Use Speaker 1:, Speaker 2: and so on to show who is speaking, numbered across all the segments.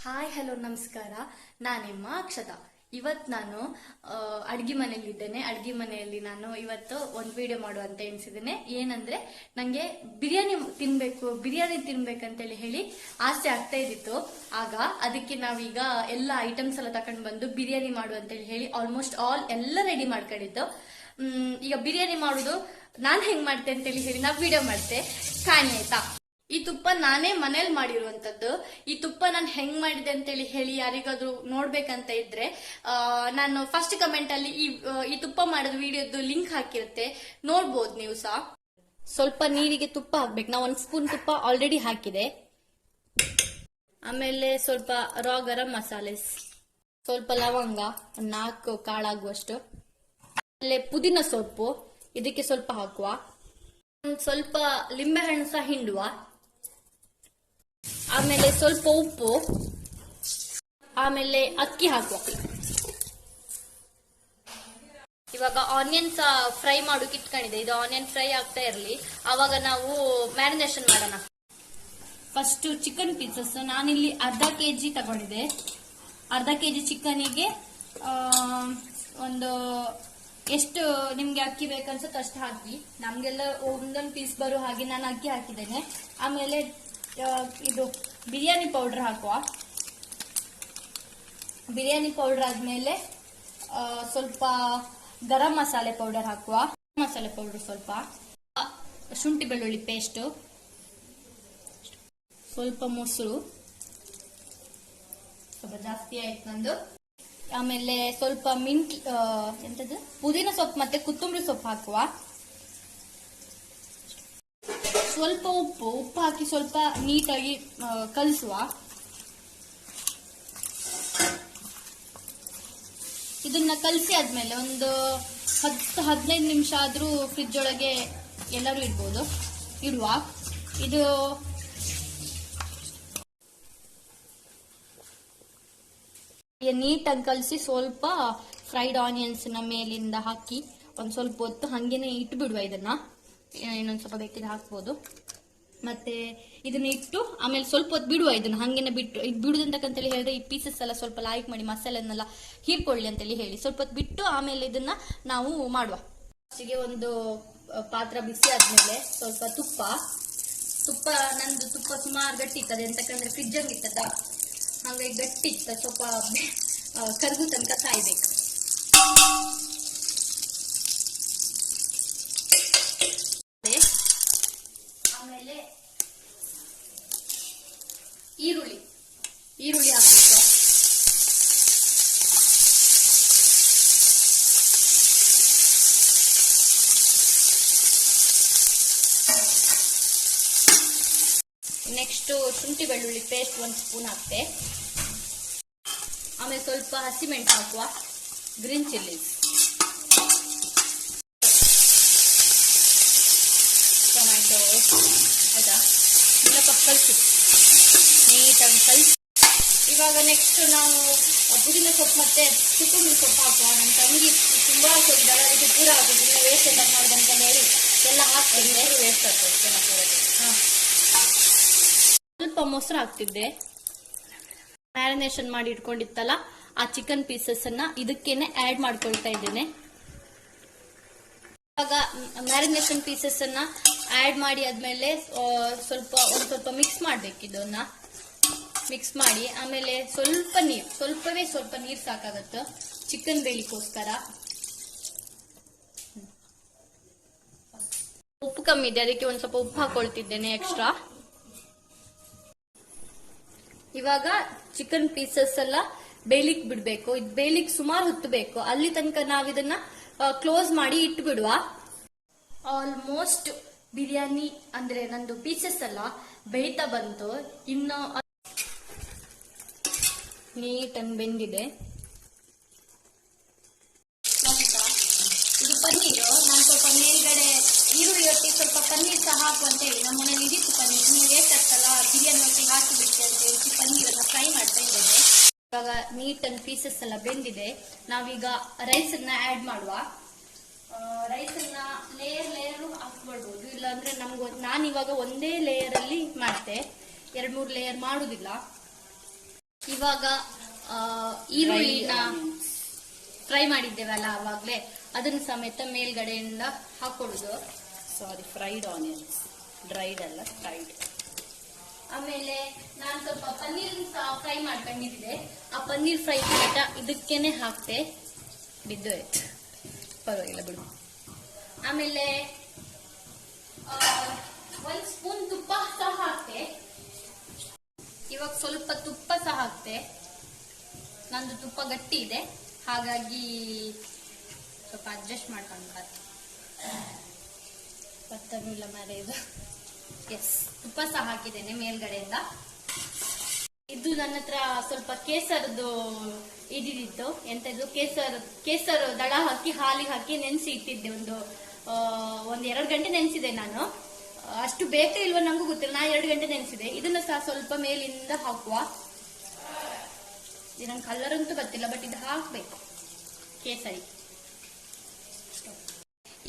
Speaker 1: Hi hello ನಮಸ್ಕಾರ. ನಾನಿಮ್ಮ ಅಕ್ಷತಾ. ಇವತ್ತು ನಾನು ಅಡ್ಗೆ ಮನೆಯಲ್ಲಿದ್ದೇನೆ. ಅಡ್ಗೆ ಮನೆಯಲ್ಲಿ ನಾನು ಇವತ್ತು ಒಂದು ವಿಡಿಯೋ ಮಾಡುವಂತ ಎನಿಸಿದ್ದೇನೆ. ಏನಂದ್ರೆ ನಂಗೆ ಬಿರಿಯಾನಿ ತಿನ್ಬೇಕಂತೇಳಿ ಹೇಳಿ ಆಸೆ ಆಗ್ತಾ ಇದ್ದಿತ್ತು. ಆಗ ಅದಕ್ಕೆ ನಾವೀಗ ಎಲ್ಲ ಐಟಮ್ಸ್ ಎಲ್ಲ ತಕೊಂಡ್ ಬಂದು ಬಿರಿಯಾನಿ ಮಾಡುವಂತೇಳಿ ಹೇಳಿ ಆಲ್ಮೋಸ್ಟ್ ಎಲ್ಲ ರೆಡಿ ಮಾಡ್ಕೊಂಡಿದ್ದು. ಈಗ ಬಿರಿಯಾನಿ ಮಾಡುದು ನಾನ್ ಹೆಂಗ್ ಮಾಡ್ತೆ ಅಂತೇಳಿ ಹೇಳಿ ನಾವು ವಿಡಿಯೋ ಮಾಡ್ತೆ, ಕಾಣಿ ಆಯ್ತಾ. ಈ ತುಪ್ಪ ನಾನೇ ಮನೇಲಿ ಮಾಡಿರುವಂತದ್ದು. ಈ ತುಪ್ಪ ನಾನು ಹೆಂಗ್ ಮಾಡಿದೆ ಅಂತೇಳಿ ಹೇಳಿ ಯಾರಿಗಾದ್ರೂ ನೋಡ್ಬೇಕಂತ ಇದ್ರೆ ನಾನು ಫಸ್ಟ್ ಕಮೆಂಟ್ ಅಲ್ಲಿ ಈ ತುಪ್ಪ ಮಾಡೋದು ವಿಡಿಯೋದು ಲಿಂಕ್ ಹಾಕಿರುತ್ತೆ, ನೋಡ್ಬೋದು ನೀವು ಸಹ. ಸ್ವಲ್ಪ ನೀರಿಗೆ ತುಪ್ಪ ಹಾಕ್ಬೇಕು. ನಾ 1 ಸ್ಪೂನ್ ತುಪ್ಪ ಆಲ್ರೆಡಿ ಹಾಕಿದೆ. ಆಮೇಲೆ ಸ್ವಲ್ಪ ರಾ ಗರಂ ಮಸಾಲೆ, ಸ್ವಲ್ಪ ಲವಂಗ, 4 ಕಾಳಾಗುವಷ್ಟು, ಆಮೇಲೆ ಪುದೀನ ಸೊಪ್ಪು ಇದಕ್ಕೆ ಸ್ವಲ್ಪ ಹಾಕುವ, ಸ್ವಲ್ಪ ಲಿಂಬೆ ಹಣ್ಣು ಸಹ ಹಿಂಡುವ, ಆಮೇಲೆ ಸ್ವಲ್ಪ ಉಪ್ಪು, ಆಮೇಲೆ ಅಕ್ಕಿ ಹಾಕುವ. ಇವಾಗ ಆನಿಯನ್ಸ್ ಫ್ರೈ ಮಾಡೋಕೆ ಇಟ್ಕೊಂಡಿದೆ. ಇದು ಆನಿಯನ್ ಫ್ರೈ ಆಗ್ತಾ ಇರಲಿ, ಆವಾಗ ನಾವು ಮ್ಯಾರಿನೇಷನ್ ಮಾಡೋಣ. ಫಸ್ಟ್ ಚಿಕನ್ ಪೀಸಸ್ ನಾನಿಲ್ಲಿ ಅರ್ಧ ಕೆಜಿ ತಗೊಂಡಿದೆ. ಅರ್ಧ ಕೆಜಿ ಚಿಕನಿಗೆ ಒಂದು ಎಷ್ಟು ನಿಮ್ಗೆ ಅಕ್ಕಿ ಬೇಕನ್ಸುತ್ತೆ ಅಷ್ಟು ಹಾಕಿ. ನಮ್ಗೆಲ್ಲ ಒಂದೊಂದು ಪೀಸ್ ಬರೋ ಹಾಗೆ ನಾನು ಅಕ್ಕಿ ಹಾಕಿದ್ದೇನೆ. ಆಮೇಲೆ ಇದು ಬಿರಿಯಾನಿ ಪೌಡರ್ ಹಾಕುವ. ಬಿರಿಯಾನಿ ಪೌಡರ್ ಆದ್ಮೇಲೆ ಸ್ವಲ್ಪ ಗರಂ ಮಸಾಲೆ ಪೌಡರ್ ಹಾಕುವ. ಮಸಾಲೆ ಪೌಡರ್ ಸ್ವಲ್ಪ, ಶುಂಠಿ ಬೆಳ್ಳುಳ್ಳಿ ಪೇಸ್ಟ್, ಸ್ವಲ್ಪ ಮೊಸರು, ಸ್ವಲ್ಪ ಜಾಸ್ತಿ ಆಯ್ತು ನಂದು. ಆಮೇಲೆ ಸ್ವಲ್ಪ ಎಂತದ್ದು ಪುದೀನ ಸೊಪ್ಪು ಮತ್ತೆ ಕೊತ್ತಂಬರಿ ಸೊಪ್ಪು ಹಾಕುವ. ಸ್ವಲ್ಪ ಉಪ್ಪು ಹಾಕಿ ಸ್ವಲ್ಪ ನೀಟಾಗಿ ಕಲಿಸುವ. ಇದನ್ನ ಕಲಸಿ ಆದ್ಮೇಲೆ ಒಂದು 10-15 ನಿಮಿಷ ಆದ್ರೂ ಫ್ರಿಜ್ ಒಳಗೆ ಎಲ್ಲರೂ ಇಡುವ. ಇದು ನೀಟಾಗಿ ಕಲಸಿ ಸ್ವಲ್ಪ ಫ್ರೈಡ್ ಆನಿಯನ್ಸ್ ನ ಮೇಲಿಂದ ಹಾಕಿ ಒಂದ್ ಸ್ವಲ್ಪ ಹೊತ್ತು ಹಂಗೇನೆ ಇಟ್ಟು ಬಿಡುವ. ಇದನ್ನ ಇನ್ನೊಂದ್ ಸ್ವಲ್ಪ ಬೇಕಿದ್ರೆ ಹಾಕ್ಬೋದು. ಮತ್ತೆ ಇದನ್ನ ಇಟ್ಟು ಆಮೇಲೆ ಸ್ವಲ್ಪ ಹೊತ್ತು ಬಿಡುವ. ಇದನ್ನ ಹಂಗೇನೆ ಬಿಡುದಂತಕ್ಕಂತೇಳಿ ಹೇಳಿದ್ರೆ ಈ ಪೀಸಸ್ ಎಲ್ಲ ಸ್ವಲ್ಪ ಲೈಕ್ ಮಾಡಿ ಮಸಾಲೆನೆಲ್ಲ ಹೀರ್ಕೊಳ್ಳಿ ಅಂತೇಳಿ ಹೇಳಿ ಸ್ವಲ್ಪ ಹೊತ್ತು ಬಿಟ್ಟು ಆಮೇಲೆ ಇದನ್ನ ನಾವು ಮಾಡುವ. ಒಂದು ಪಾತ್ರ ಬಿಸಿ ಆದ್ಮೇಲೆ ಸ್ವಲ್ಪ ತುಪ್ಪ ನಂದು ತುಪ್ಪ ಸುಮಾರು ಗಟ್ಟಿ ಇರ್ತದೆ, ಎಂತಕ್ಕಂದ್ರೆ ಫ್ರಿಜ್ ಅಲ್ಲಿ ಇರ್ತದ, ಹಾಗಾಗಿ ಗಟ್ಟಿ ಇತ್ತ, ಸ್ವಲ್ಪ ಕರಗು ತನಕ ಕಾಯ್ಬೇಕು. ಆಮೇಲೆ ಈರುಳ್ಳಿ ಹಾಕ್ಬೇಕು. ನೆಕ್ಸ್ಟ್ ಶುಂಠಿ ಬೆಳ್ಳುಳ್ಳಿ ಪೇಸ್ಟ್ 1 ಸ್ಪೂನ್ ಹಾಕ್ತೆ. ಆಮೇಲೆ ಸ್ವಲ್ಪ ಹಸಿಮೆಣಸು ಹಾಕುವ, ಗ್ರೀನ್ ಚಿಲ್ಲೀಸ್, ಟೊಮ್ಯಾಟೊ, ಆಯ್ತಾ, ಎಲ್ಲ ಕಲಿಸಿ ನೀಟಾಗಿ ಕಲಿಸಿ. ಇವಾಗ ನೆಕ್ಸ್ಟ್ ನಾವು ಪುದೀನ ಸೊಪ್ಪು ಮತ್ತೆ ಕೊತ್ತಂಬರಿ ಸೊಪ್ಪು ಹಾಕುವ. ನನ್ನ ತಂಗಿ ತುಂಬಾ ಹಾಕಿದ್ದಾಳೆ, ಅದಕ್ಕೆ ಪೂರ ಆಗೋದಿಲ್ಲ, ವೇಸ್ಟ್ ಎಲ್ಲ ಮಾಡೋದಂತ ಹೇಳಿ ಎಲ್ಲ ಹಾಕ್ತಿದ್ದೆ, ವೇಸ್ಟ್ ಆಗ್ತದೆ. ಸ್ವಲ್ಪ ಮೊಸರು ಹಾಕ್ತಿದ್ದೆ. ಮ್ಯಾರಿನೇಷನ್ ಮಾಡಿ ಇಟ್ಕೊಂಡಿತ್ತಲ್ಲ ಆ ಚಿಕನ್ ಪೀಸಸ್ ಅನ್ನ ಇದಕ್ಕೇನೆ ಆಡ್ ಮಾಡ್ಕೊಳ್ತಾ ಇದ್ದೇನೆ. ಇವಾಗ ಮ್ಯಾರಿನೇಷನ್ ಪೀಸಸ್ ಅನ್ನ ಆಡ್ ಮಾಡಿ ಆದ್ಮೇಲೆ ಸ್ವಲ್ಪ ಮಿಕ್ಸ್ ಮಾಡ್ಬೇಕು. ಇದನ್ನ ಮಿಕ್ಸ್ ಮಾಡಿ ಆಮೇಲೆ ಸ್ವಲ್ಪ ನೀರ್ ಸಾಕಾಗತ್ತೆ ಚಿಕನ್ ಬೇಯಲಿಕ್ಕೋಸ್ಕರ. ಉಪ್ಪು ಕಮ್ಮಿ ಇದೆ, ಅದಕ್ಕೆ ಒಂದ್ ಸ್ವಲ್ಪ ಉಪ್ಪು ಹಾಕೊಳ್ತಿದ್ದೇನೆ ಎಕ್ಸ್ಟ್ರಾ. ಇವಾಗ ಚಿಕನ್ ಪೀಸಸ್ ಎಲ್ಲ ಬೇಯಲಿಕ್ ಬಿಡ್ಬೇಕು. ಇದು ಬೇಯಲಿಕ್ ಸುಮಾರು ಹೊತ್ತು ಬೇಕು. ಅಲ್ಲಿ ತನಕ ನಾವ್ ಇದನ್ನ ಕ್ಲೋಸ್ ಮಾಡಿ ಇಟ್ಟು ಬಿಡುವ. ಆಲ್ಮೋಸ್ಟ್ ಬಿರಿಯಾನಿ ಅಂದ್ರೆ ನಂದು ಪೀಸಸ್ ಎಲ್ಲ ಬೇಯ್ತಾ ಬಂತು. ಇನ್ನು ನೀಟಾಗಿ ಬೆಂದಿದೆ. ಇದು ಪನ್ನೀರು. ನಾನು ಸ್ವಲ್ಪ ಮೇಲ್ಗಡೆ ಈರುಳ್ಳಿ ಒಟ್ಟಿಗೆ ಸ್ವಲ್ಪ ಪನ್ನೀರ್ ಸಹ ಹಾಕು ಅಂತ ಹೇಳಿ ನಮ್ಮ ಮನೇಲಿ ಇದಿತ್ತು ಪನ್ನೀರ್. ನೀವು ವೇಸ್ಟ್ ಆಗ್ತಲ್ಲ ಬಿರಿಯಾನಿ ಒಟ್ಟಿಗೆ ಹಾಕಿಬಿಟ್ಟೆ ಅಂತ ಹೇಳಿ ಪನ್ನೀರನ್ನ ಫ್ರೈ ಮಾಡ್ತಾ ಇದ್ದೇನೆ. ಇವಾಗ ನೀಟಾಗಿ ಪೀಸಸ್ ಎಲ್ಲ ಬೆಂದಿದೆ. ನಾವೀಗ ರೈಸ್ ಅನ್ನ ಆಡ್ ಮಾಡುವ. ರೈಸ್ ಅನ್ನ ಲೇಯರ್ ಹಾಕ್ಬಿಡ್ಬೋದು, ಇಲ್ಲಾಂದ್ರೆ ನಾನಿವಾಗ ಒಂದೇ ಲೇಯರ್ ಅಲ್ಲಿ ಮಾಡ್ತೆ, 2-3 ಲೇಯರ್ ಮಾಡುದಿಲ್ಲ. ಇವಾಗ ಈರುಳ್ಳಿನ ಫ್ರೈ ಮಾಡಿದ್ದೇವಲ್ಲ ಅವಾಗ್ಲೇ ಅದನ್ನ ಸಮೇತ ಮೇಲ್ಗಡೆಯಿಂದ ಹಾಕೊಳ್ಳುದು.
Speaker 2: ಸಾರಿ, ಫ್ರೈಡ್ ಆನಿಯನ್ಸ್, ಡ್ರೈಡ್ ಅಲ್ಲ, ಫ್ರೈಡ್.
Speaker 1: ಆಮೇಲೆ ನಾನು ಸ್ವಲ್ಪ ಪನ್ನೀರ್ ಫ್ರೈ ಮಾಡ್ಕೊಂಡಿದ್ದೆ, ಆ ಪನ್ನೀರ್ ಫ್ರೈ ಸಮೇತ ಇದಕ್ಕೇನೆ ಹಾಕ್ತೆ, ಬಿದ್ದು ಆಯ್ತು, ಪರವಾಗಿಲ್ಲ ಬಿಡು. ಆಮೇಲೆ 1 ಸ್ಪೂನ್ ತುಪ್ಪ ಸಹ ಹಾಕ್ತೆ. ಇವಾಗ ಸ್ವಲ್ಪ ತುಪ್ಪ ಸಹ ಹಾಕ್ತೆ. ನಂದು ತುಪ್ಪ ಗಟ್ಟಿ ಇದೆ, ಹಾಗಾಗಿ ಸ್ವಲ್ಪ ಅಡ್ಜಸ್ಟ್ ಮಾಡ್ಕೊಂಡು ಇಲ್ಲ ಮಾರೆ ಇದು. ಎಸ್, ತುಪ್ಪ ಸಹ ಹಾಕಿದ್ದೇನೆ ಮೇಲ್ಗಡೆಯಿಂದ. ಇದು ನನ್ನ ಹತ್ರ ಸ್ವಲ್ಪ ಕೇಸರದ್ದು ಇದಿತ್ತು, ಎಂತದ್ದು ಕೇಸರ ದಳ ಹಾಕಿ ಹಾಲಿಗೆ ಹಾಕಿ ನೆನೆಸಿ ಇಟ್ಟಿದ್ದೆ. ಒಂದು 2 ಗಂಟೆ ನೆನೆಸಿದೆ ನಾನು. ಅಷ್ಟು ಬೇಕೇ ಇಲ್ವೋ ನಂಗೂ ಗೊತ್ತಿಲ್ಲ, ನಾ 2 ಗಂಟೆ ನೆನೆಸಿದೆ. ಇದನ್ನ ಸಹ ಸ್ವಲ್ಪ ಮೇಲಿಂದ ಹಾಕುವ. ಇದು ನಂಗೆ ಕಲರ್ ಅಂತೂ ಗೊತ್ತಿಲ್ಲ, ಬಟ್ ಇದು ಹಾಕ್ಬೇಕು, ಕೇಸರಿ.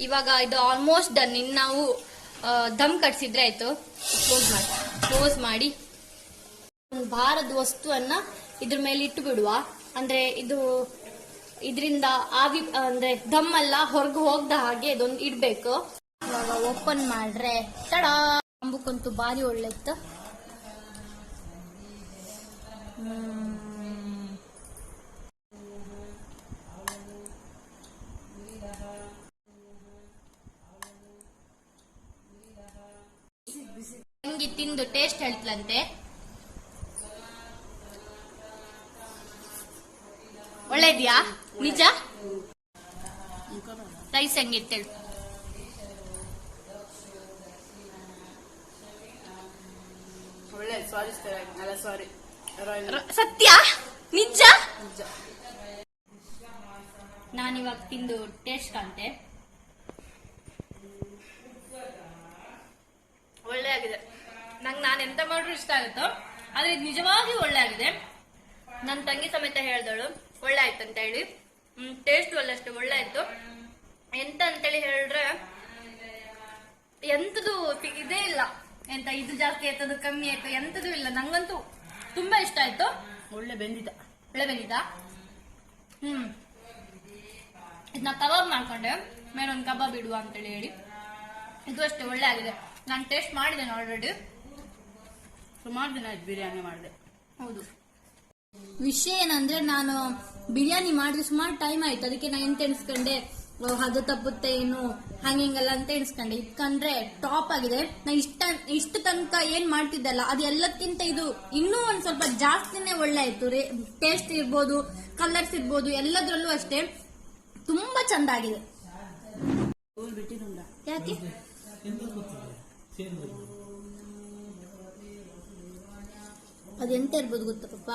Speaker 1: ಇವಾಗ ಇದು ಆಲ್ಮೋಸ್ಟ್ ಡನ್. ಇನ್ನು ನಾವು ದಮ್ ಕಟ್ಸಿದ್ರೆ ಆಯ್ತು. ಕ್ಲೋಸ್ ಮಾಡಿ ಒಂದು ಭಾರದ ವಸ್ತುವನ್ನ ಇದ್ರ ಮೇಲೆ ಇಟ್ಟು ಬಿಡುವ. ಅಂದ್ರೆ ಇದರಿಂದ ಆವಿ ಅಂದ್ರೆ ದಮ್ ಎಲ್ಲ ಹೊರಗೆ ಹೋಗದ ಹಾಗೆ ಇದೊಂದು ಇಡ್ಬೇಕು. ಇವಾಗ ಓಪನ್ ಮಾಡ್ರೆ ತಡಾ, ಅಂಬಕ್ಕಂತೂ ಬಾರಿ ಒಳ್ಳೆ ಇತ್ತು. ತಂಗಿ ತಿಂದು ಟೇಸ್ಟ್ ಹೇಳ್ತಲಂತೆ. ಒಳ್ಳೆ ಇದೆಯಾ ನಿಜ? ರೈಸ್ ಹೆಂಗಿತ್ತೇಳು?
Speaker 2: ಒಳ್ಳೆ, ಸಾರಿ ಅಲ್ಲ, ಸಾರಿ,
Speaker 1: ಸತ್ಯ ನಿಜ. ನಾನಿವಾಗ ತಿಂದು ಟೇಸ್ಟ್ ಕಾಣ್ತೆ. ಒಳ್ಳೆ ಆಗಿದೆ. ನಂಗೆ ನಾನು ಎಂತ ಮಾಡ್ರು ಇಷ್ಟ ಆಗುತ್ತೋ, ಆದ್ರೆ ಇದು ನಿಜವಾಗಿಯೂ ಒಳ್ಳೆ ಆಗಿದೆ. ನನ್ನ ತಂಗಿ ಸಮೇತ ಹೇಳ್ದಳು ಒಳ್ಳೆ ಆಯ್ತು ಅಂತ ಹೇಳಿ. ಟೇಸ್ಟ್ ಅಷ್ಟೇ ಒಳ್ಳೆ ಆಯ್ತು. ಎಂತ ಅಂತೇಳಿ ಹೇಳಿದ್ರೆ ಎಂತದು ಇದೇ ಇಲ್ಲ, ಎಂತ ಇದು ಜಾಸ್ತಿ ಆಯ್ತದು ಕಮ್ಮಿ ಆಯ್ತು ಎಂತದೂ ಇಲ್ಲ. ನಂಗಂತೂ ತುಂಬಾ ಇಷ್ಟ ಆಯ್ತು.
Speaker 2: ಒಳ್ಳೆ ಬೆಂದಿದ್ದ.
Speaker 1: ಇದನ್ನ ಕಬಾಬ್ ಮಾಡ್ಕೊಂಡೆ, ಮೇಲೊಂದು ಕಬಾಬ್ ಇಡುವ ಅಂತೇಳಿ ಹೇಳಿ. ಇದು ಅಷ್ಟೇ ಒಳ್ಳೆ ಆಗಿದೆ. ನಾನು ಟೇಸ್ಟ್ ಮಾಡಿದ್ದೇನೆ ಆಲ್ರೆಡಿ.
Speaker 2: ಸುಮಾರು ದಿನ ಆಯ್ತು ಬಿರಿಯಾನಿ ಮಾಡಿದೆ.
Speaker 1: ಹೌದು. ವಿಷಯ ಏನಂದ್ರೆ ನಾನು ಬಿರಿಯಾನಿ ಮಾಡಿದ್ರೆ ಸುಮಾರು ಟೈಮ್ ಆಯ್ತು. ಅದಕ್ಕೆ ನಾನು ಎಂತ ಎಣಿಸ್ಕೊಂಡೆ, ಅದು ತಪ್ಪುತ್ತೆ ಏನು ಹಂಗಿಂಗಲ್ಲ ಅಂತ ಎಣಿಸ್ಕೊಂಡೆ. ಇಟ್ಕೊಂಡ್ರೆ ಟಾಪ್ ಆಗಿದೆ. ನಾ ಇಷ್ಟು ತನಕ ಏನ್ ಮಾಡ್ತಿದ್ದಲ್ಲ ಅದು ಎಲ್ಲಕ್ಕಿಂತ ಇದು ಇನ್ನೂ ಒಂದ್ ಸ್ವಲ್ಪ ಜಾಸ್ತಿನೇ ಒಳ್ಳೆ ಆಯ್ತು. ಟೇಸ್ಟ್ ಇರ್ಬೋದು, ಕಲರ್ಸ್ ಇರ್ಬೋದು, ಎಲ್ಲದ್ರಲ್ಲೂ ಅಷ್ಟೇ ತುಂಬಾ ಚಂದ ಆಗಿದೆ. ಯಾಕೆ ಅದೆಂತ ಇರ್ಬೋದು ಗೊತ್ತಾ ಪಪ್ಪ?